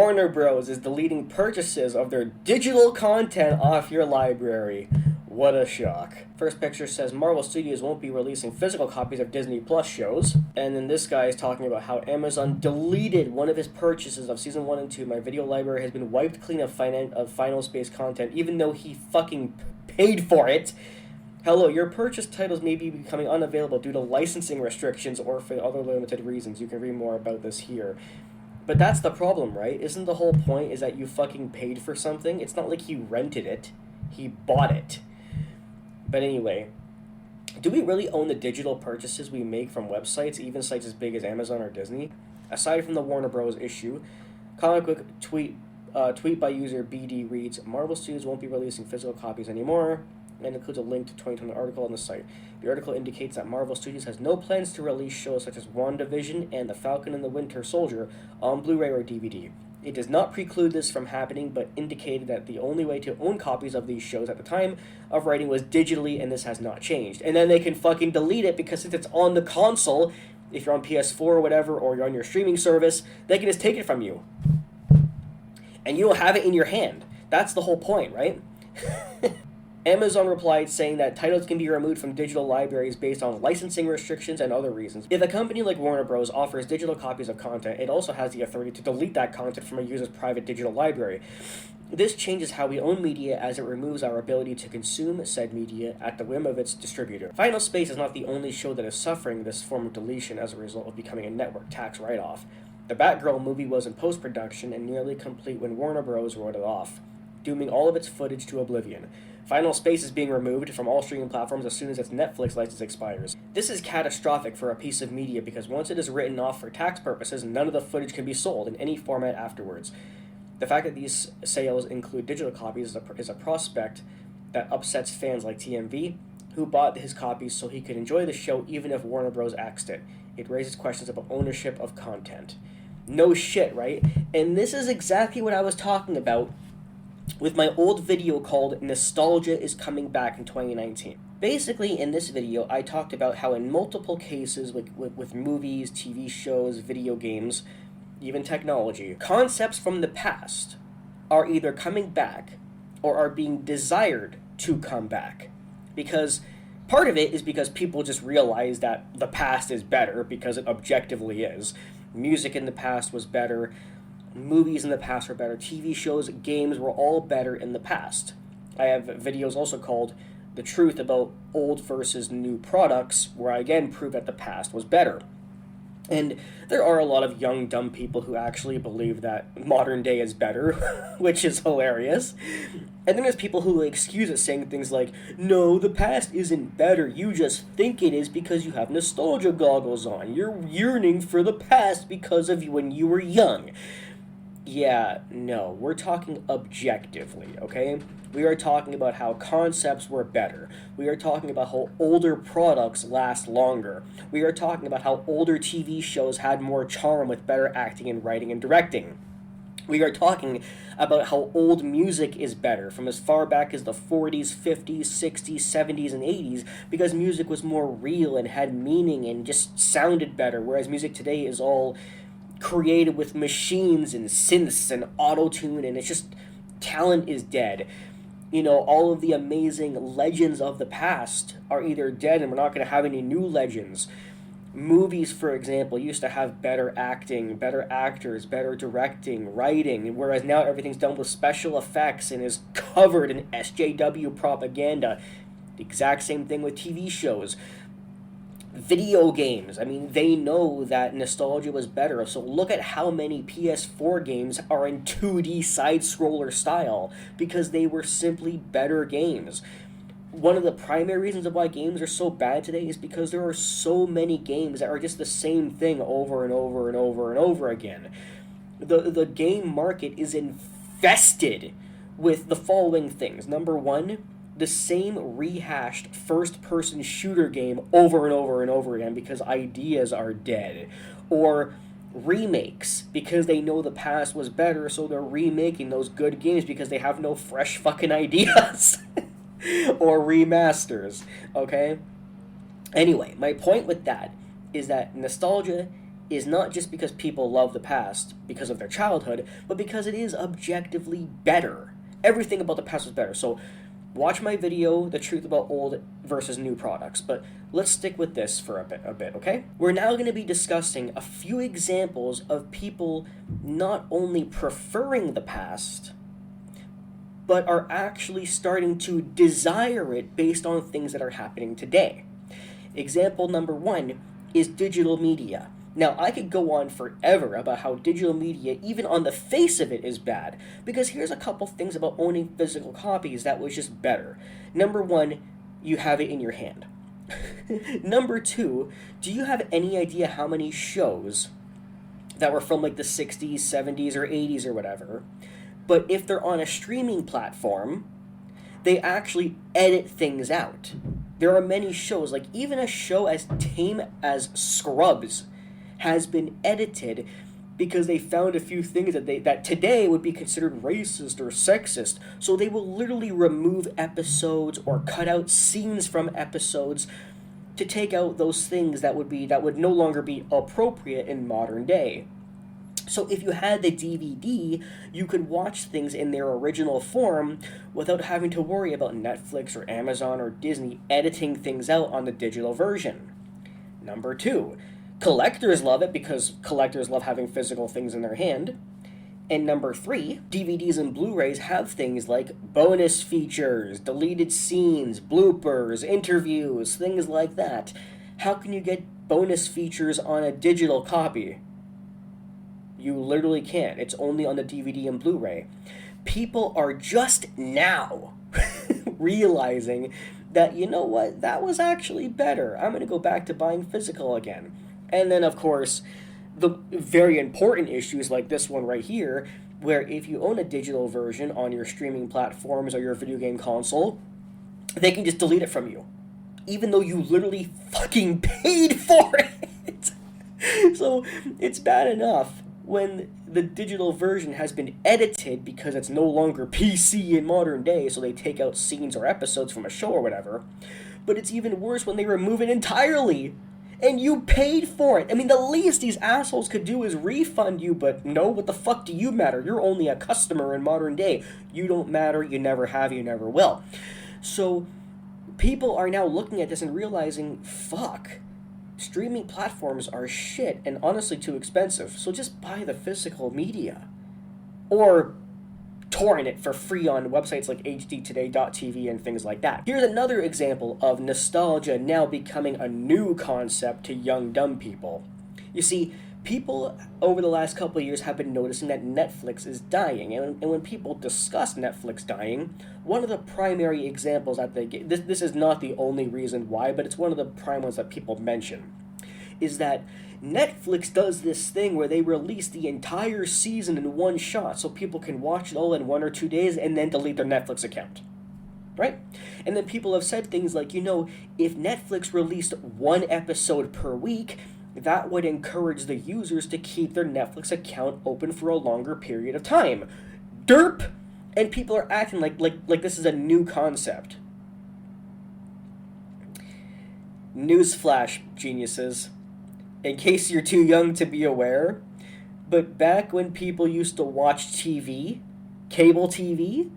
Warner Bros. Is deleting purchases of their digital content off your library. What a shock. First picture says Marvel Studios won't be releasing physical copies of Disney Plus shows. And then this guy is talking about how Amazon deleted one of his purchases of Season 1 and 2. My video library has been wiped clean of Final Space content, even though he fucking paid for it. Hello, your purchase titles may be becoming unavailable due to licensing restrictions or for other limited reasons. You can read more about this here. But that's the problem, right? Isn't the whole point is that you fucking paid for something? It's not like he rented it. He bought it. But anyway, do we really own the digital purchases we make from websites, even sites as big as Amazon or Disney? Aside from the Warner Bros. Issue, comic book tweet by user BD reads, Marvel Studios won't be releasing physical copies anymore, and includes a link to 2020 article on the site. The article indicates that Marvel Studios has no plans to release shows such as WandaVision and The Falcon and the Winter Soldier on Blu-ray or DVD. It does not preclude this from happening, but indicated that the only way to own copies of these shows at the time of writing was digitally, and this has not changed. And then they can fucking delete it, because since it's on the console, if you're on PS4 or whatever, or you're on your streaming service, they can just take it from you. And you don't have it in your hand. That's the whole point, right? Amazon replied saying that titles can be removed from digital libraries based on licensing restrictions and other reasons. If a company like Warner Bros. Offers digital copies of content, it also has the authority to delete that content from a user's private digital library. This changes how we own media, as it removes our ability to consume said media at the whim of its distributor. Final Space is not the only show that is suffering this form of deletion as a result of becoming a network tax write-off. The Batgirl movie was in post-production and nearly complete when Warner Bros. Wrote it off, dooming all of its footage to oblivion. Final Space is being removed from all streaming platforms as soon as its Netflix license expires. This is catastrophic for a piece of media, because once it is written off for tax purposes, none of the footage can be sold in any format afterwards. The fact that these sales include digital copies is a prospect that upsets fans like TMV, who bought his copies so he could enjoy the show even if Warner Bros. Axed it. It raises questions about ownership of content. No shit, right? And this is exactly what I was talking about with my old video called Nostalgia is Coming Back in 2019. Basically, in this video, I talked about how in multiple cases with movies, TV shows, video games, even technology, concepts from the past are either coming back or are being desired to come back. Because part of it is because people just realize that the past is better, because it objectively is. Music in the past was better. Movies in the past were better. TV shows, games were all better in the past. I have videos also called The Truth About Old versus New Products, where I again prove that the past was better. And there are a lot of young, dumb people who actually believe that modern day is better, which is hilarious. And then there's people who excuse it, saying things like, no, the past isn't better, you just think it is because you have nostalgia goggles on. You're yearning for the past because of when you were young. Yeah, no, we're talking objectively, okay? We are talking about how concepts were better. We are talking about how older products last longer. We are talking about how older TV shows had more charm with better acting and writing and directing. We are talking about how old music is better from as far back as the 40s, 50s, 60s, 70s, and 80s, because music was more real and had meaning and just sounded better, whereas music today is all created with machines and synths and auto-tune, and it's just, talent is dead. You know, all of the amazing legends of the past are either dead and we're not going to have any new legends. Movies, for example, used to have better acting, better actors, better directing, writing, whereas now everything's done with special effects and is covered in SJW propaganda. The exact same thing with TV shows. Video games, I mean, they know that nostalgia was better, so look at how many PS4 games are in 2D side-scroller style, because they were simply better games. One of the primary reasons of why games are so bad today is because there are so many games that are just the same thing over and over and over and over again. The game market is infested with the following things. Number one, the same rehashed first-person shooter game over and over and over again because ideas are dead. Or remakes, because they know the past was better, so they're remaking those good games because they have no fresh fucking ideas. Or remasters, okay? Anyway, my point with that is that nostalgia is not just because people love the past because of their childhood, but because it is objectively better. Everything about the past was better. So watch my video, The Truth About Old versus New Products, but let's stick with this for a bit, okay? We're now going to be discussing a few examples of people not only preferring the past, but are actually starting to desire it based on things that are happening today. Example number 1 is digital media. Now, I could go on forever about how digital media, even on the face of it, is bad, because here's a couple things about owning physical copies that was just better. Number 1, you have it in your hand. Number 2, do you have any idea how many shows that were from like the 60s, 70s, or 80s or whatever, but if they're on a streaming platform, they actually edit things out? There are many shows, like even a show as tame as Scrubs has been edited because they found a few things that today would be considered racist or sexist. So they will literally remove episodes or cut out scenes from episodes to take out those things that would no longer be appropriate in modern day. So if you had the DVD, you could watch things in their original form without having to worry about Netflix or Amazon or Disney editing things out on the digital version. Number 2, collectors love it because collectors love having physical things in their hand. And number 3, DVDs and Blu-rays have things like bonus features, deleted scenes, bloopers, interviews, things like that. How can you get bonus features on a digital copy? You literally can't. It's only on the DVD and Blu-ray. People are just now realizing that, you know what, that was actually better. I'm going to go back to buying physical again. And then, of course, the very important issues like this one right here, where if you own a digital version on your streaming platforms or your video game console, they can just delete it from you, even though you literally fucking paid for it. So it's bad enough when the digital version has been edited because it's no longer PC in modern day, so they take out scenes or episodes from a show or whatever. But it's even worse when they remove it entirely, and you paid for it. I mean, the least these assholes could do is refund you, but no, what the fuck do you matter? You're only a customer in modern day. You don't matter, you never have, you never will. So people are now looking at this and realizing, fuck, streaming platforms are shit and honestly too expensive, so just buy the physical media. Or torrent it for free on websites like hdtoday.tv and things like that. Here's another example of nostalgia now becoming a new concept to young dumb people. You see, people over the last couple of years have been noticing that Netflix is dying, and when people discuss Netflix dying, one of the primary examples that they get, this is not the only reason why, but it's one of the prime ones that people mention, is that Netflix does this thing where they release the entire season in one shot so people can watch it all in 1 or 2 days and then delete their Netflix account. Right? And then people have said things like, you know, if Netflix released one episode per week, that would encourage the users to keep their Netflix account open for a longer period of time. Derp! And people are acting like this is a new concept. Newsflash, geniuses. In case you're too young to be aware, but back when people used to watch TV, cable TV,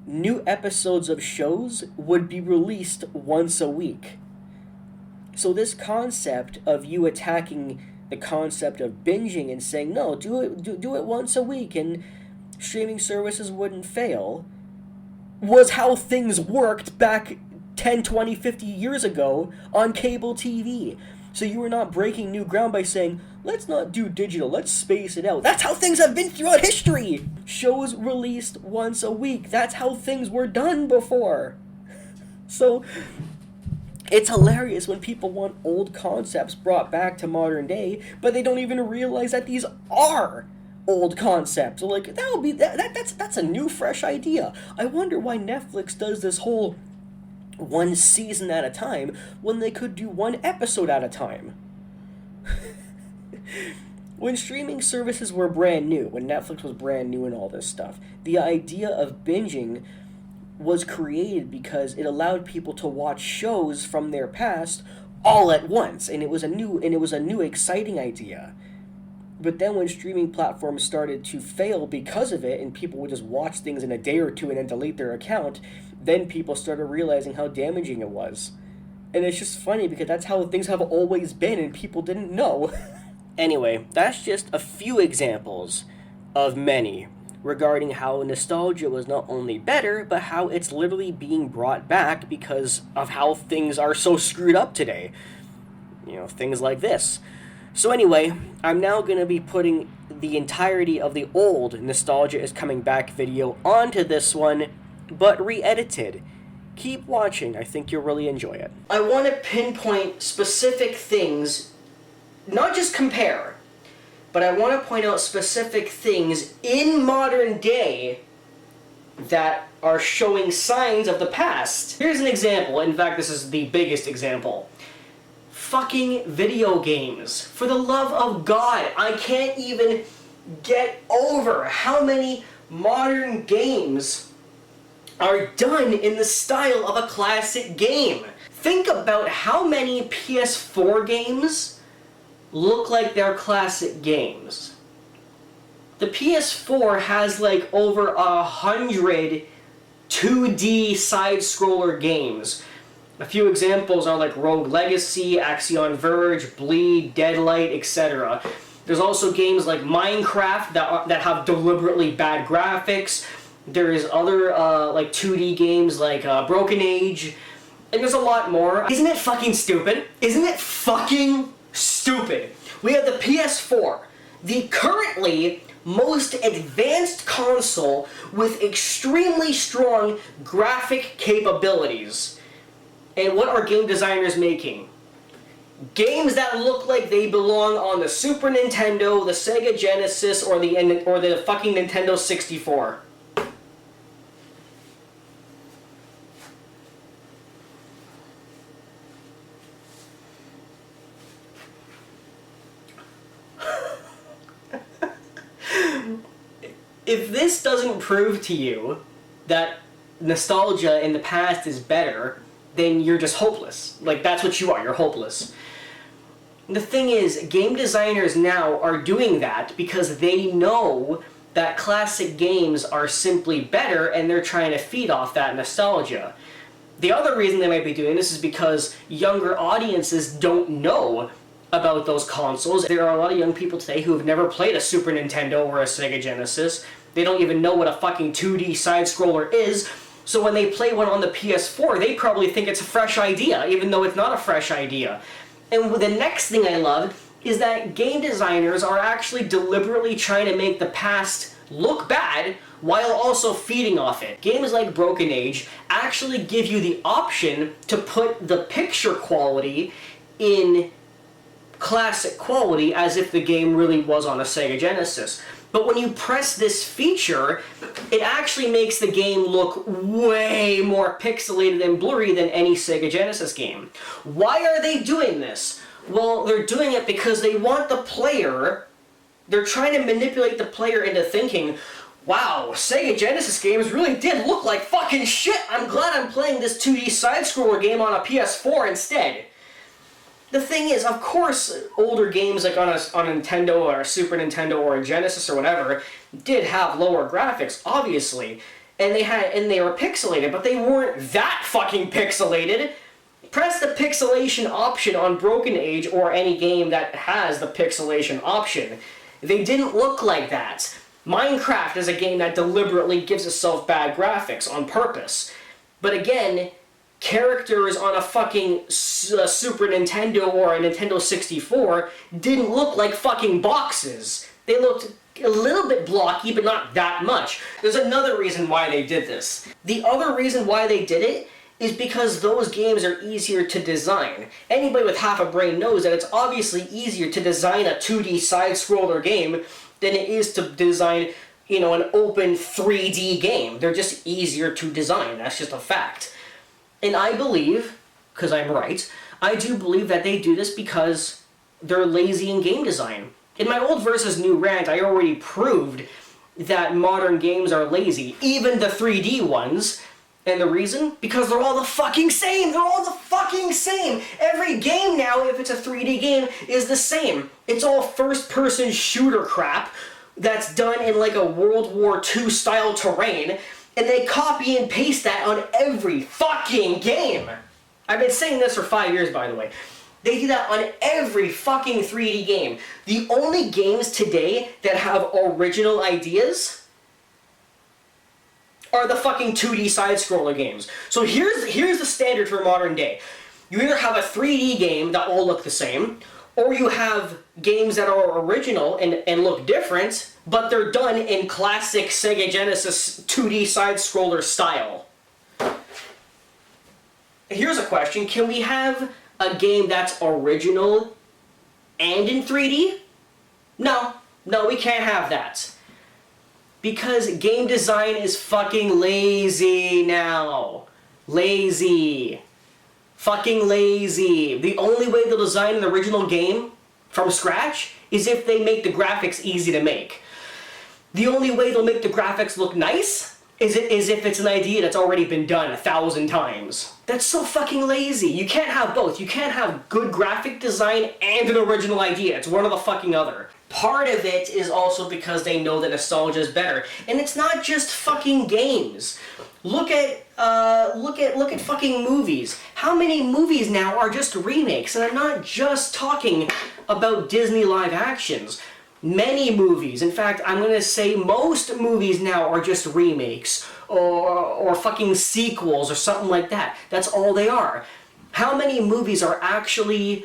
new episodes of shows would be released once a week. So this concept of you attacking the concept of binging and saying, no, do it once a week and streaming services wouldn't fail, was how things worked back 10, 20, 50 years ago on cable TV. So you were not breaking new ground by saying, let's not do digital, let's space it out. That's how things have been throughout history. Shows released once a week. That's how things were done before. So it's hilarious when people want old concepts brought back to modern day, but they don't even realize that these are old concepts. So like, that's a new, fresh idea. I wonder why Netflix does this whole one season at a time when they could do one episode at a time. When streaming services were brand new, when Netflix was brand new and all this stuff, the idea of binging was created because it allowed people to watch shows from their past all at once, and it was a new exciting idea. But then when streaming platforms started to fail because of it, and people would just watch things in a day or two and then delete their account, then people started realizing how damaging it was. And it's just funny because that's how things have always been and people didn't know. Anyway, that's just a few examples of many regarding how nostalgia was not only better, but how it's literally being brought back because of how things are so screwed up today. You know, things like this. So anyway, I'm now going to be putting the entirety of the old Nostalgia is Coming Back video onto this one, but re-edited. Keep watching, I think you'll really enjoy it. I want to pinpoint specific things, not just compare, but I want to point out specific things in modern day that are showing signs of the past. Here's an example. In fact, this is the biggest example. Fucking video games. For the love of God, I can't even get over how many modern games are done in the style of a classic game. Think about how many PS4 games look like they're classic games. The PS4 has like over 100 2D side-scroller games. A few examples are like Rogue Legacy, Axiom Verge, Bleed, Deadlight, etc. There's also games like Minecraft that have deliberately bad graphics. There's other like 2D games like Broken Age, and there's a lot more. Isn't it fucking stupid? Isn't it fucking stupid? We have the PS4, the currently most advanced console with extremely strong graphic capabilities. And what are game designers making? Games that look like they belong on the Super Nintendo, the Sega Genesis, or the fucking Nintendo 64. If this doesn't prove to you that nostalgia in the past is better, then you're just hopeless. Like, that's what you are, you're hopeless. The thing is, game designers now are doing that because they know that classic games are simply better and they're trying to feed off that nostalgia. The other reason they might be doing this is because younger audiences don't know about those consoles. There are a lot of young people today who have never played a Super Nintendo or a Sega Genesis. They don't even know what a fucking 2D side-scroller is. So when they play one on the PS4, they probably think it's a fresh idea, even though it's not a fresh idea. And the next thing I love is that game designers are actually deliberately trying to make the past look bad while also feeding off it. Games like Broken Age actually give you the option to put the picture quality in classic quality as if the game really was on a Sega Genesis. But when you press this feature, it actually makes the game look way more pixelated and blurry than any Sega Genesis game. Why are they doing this? Well, they're doing it because they want the player, they're trying to manipulate the player into thinking, wow, Sega Genesis games really did look like fucking shit. I'm glad I'm playing this 2D side-scroller game on a PS4 instead. The thing is, of course, older games like on a Nintendo or a Super Nintendo or a Genesis or whatever did have lower graphics, obviously, and they were pixelated, but they weren't that fucking pixelated. Press the pixelation option on Broken Age or any game that has the pixelation option. They didn't look like that. Minecraft is a game that deliberately gives itself bad graphics on purpose. But again, characters on a fucking Super Nintendo or a Nintendo 64 didn't look like fucking boxes. They looked a little bit blocky, but not that much. There's another reason why they did this. The other reason why they did it is because those games are easier to design. Anybody with half a brain knows that it's obviously easier to design a 2D side-scroller game than it is to design, you know, an open 3D game. They're just easier to design. That's just a fact. And I believe, because I'm right, I do believe that they do this because they're lazy in game design. In my old versus new rant, I already proved that modern games are lazy, even the 3D ones, And the reason? Because they're all the fucking same! They're all the fucking same! Every game now, if it's a 3D game, is the same. It's all first-person shooter crap that's done in like a World War II style terrain, and they copy and paste that on every fucking game! I've been saying this for 5 years, by the way. They do that on every fucking 3D game. The only games today that have original ideas are the fucking 2D side-scroller games. So here's the standard for modern day. You either have a 3D game that all look the same, or you have games that are original and look different, but they're done in classic Sega Genesis 2D side-scroller style. Here's a question. Can we have a game that's original and in 3D? No, we can't have that. Because game design is fucking lazy now. Lazy. Fucking lazy. The only way they'll design an original game from scratch is if they make the graphics easy to make. The only way they'll make the graphics look nice is if it's an idea that's already been done 1,000 times. That's so fucking lazy. You can't have both. You can't have good graphic design and an original idea. It's one or the fucking other. Part of it is also because they know that nostalgia is better. And it's not just fucking games. Look at fucking movies. How many movies now are just remakes? And I'm not just talking about Disney live actions. Many movies, in fact, I'm gonna say most movies now are just remakes or fucking sequels or something like that. That's all they are. How many movies are actually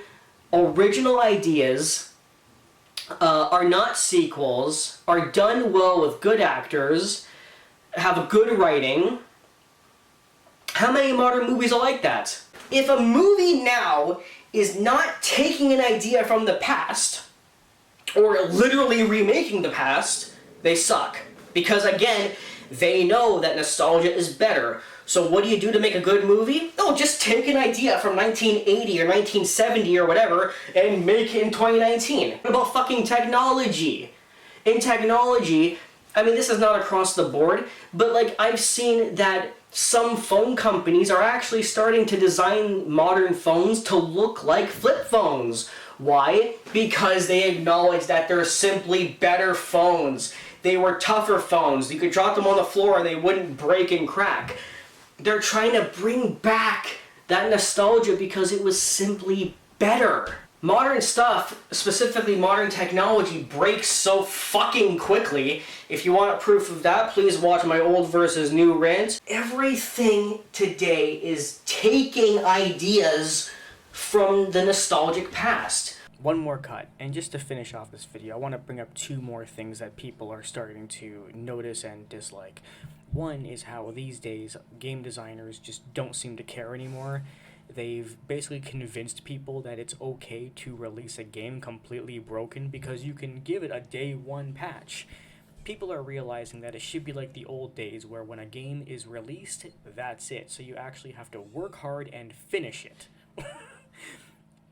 original ideas, are not sequels, are done well with good actors, have a good writing? How many modern movies are like that? If a movie now is not taking an idea from the past, or literally remaking the past, they suck. Because again, they know that nostalgia is better. So what do you do to make a good movie? Oh, just take an idea from 1980 or 1970 or whatever and make it in 2019. What about fucking technology? In technology, I mean, this is not across the board, but like I've seen that some phone companies are actually starting to design modern phones to look like flip phones. Why? Because they acknowledge that they're simply better phones. They were tougher phones. You could drop them on the floor and they wouldn't break and crack. They're trying to bring back that nostalgia because it was simply better. Modern stuff, specifically modern technology, breaks so fucking quickly. If you want proof of that, please watch my old versus new rant. Everything today is taking ideas from the nostalgic past. One more cut, and just to finish off this video, I want to bring up two more things that people are starting to notice and dislike. One is how these days game designers just don't seem to care anymore. They've basically convinced people that it's okay to release a game completely broken because you can give it a day one patch. People are realizing that it should be like the old days where when a game is released, that's it. So you actually have to work hard and finish it.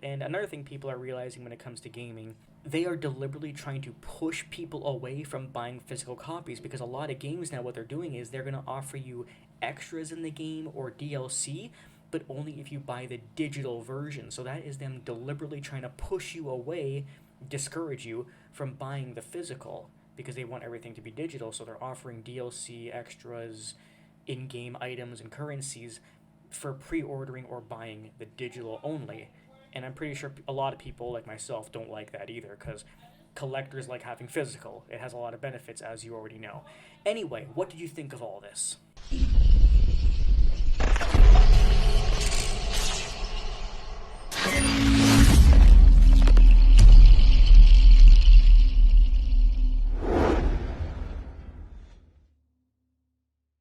And another thing people are realizing when it comes to gaming, they are deliberately trying to push people away from buying physical copies because a lot of games now, what they're doing is they're going to offer you extras in the game or DLC, but only if you buy the digital version. So that is them deliberately trying to push you away, discourage you from buying the physical because they want everything to be digital. So they're offering DLC, extras, in-game items, and currencies for pre-ordering or buying the digital only. And I'm pretty sure a lot of people, like myself, don't like that either, because collectors like having physical. It has a lot of benefits, as you already know. Anyway, what did you think of all this?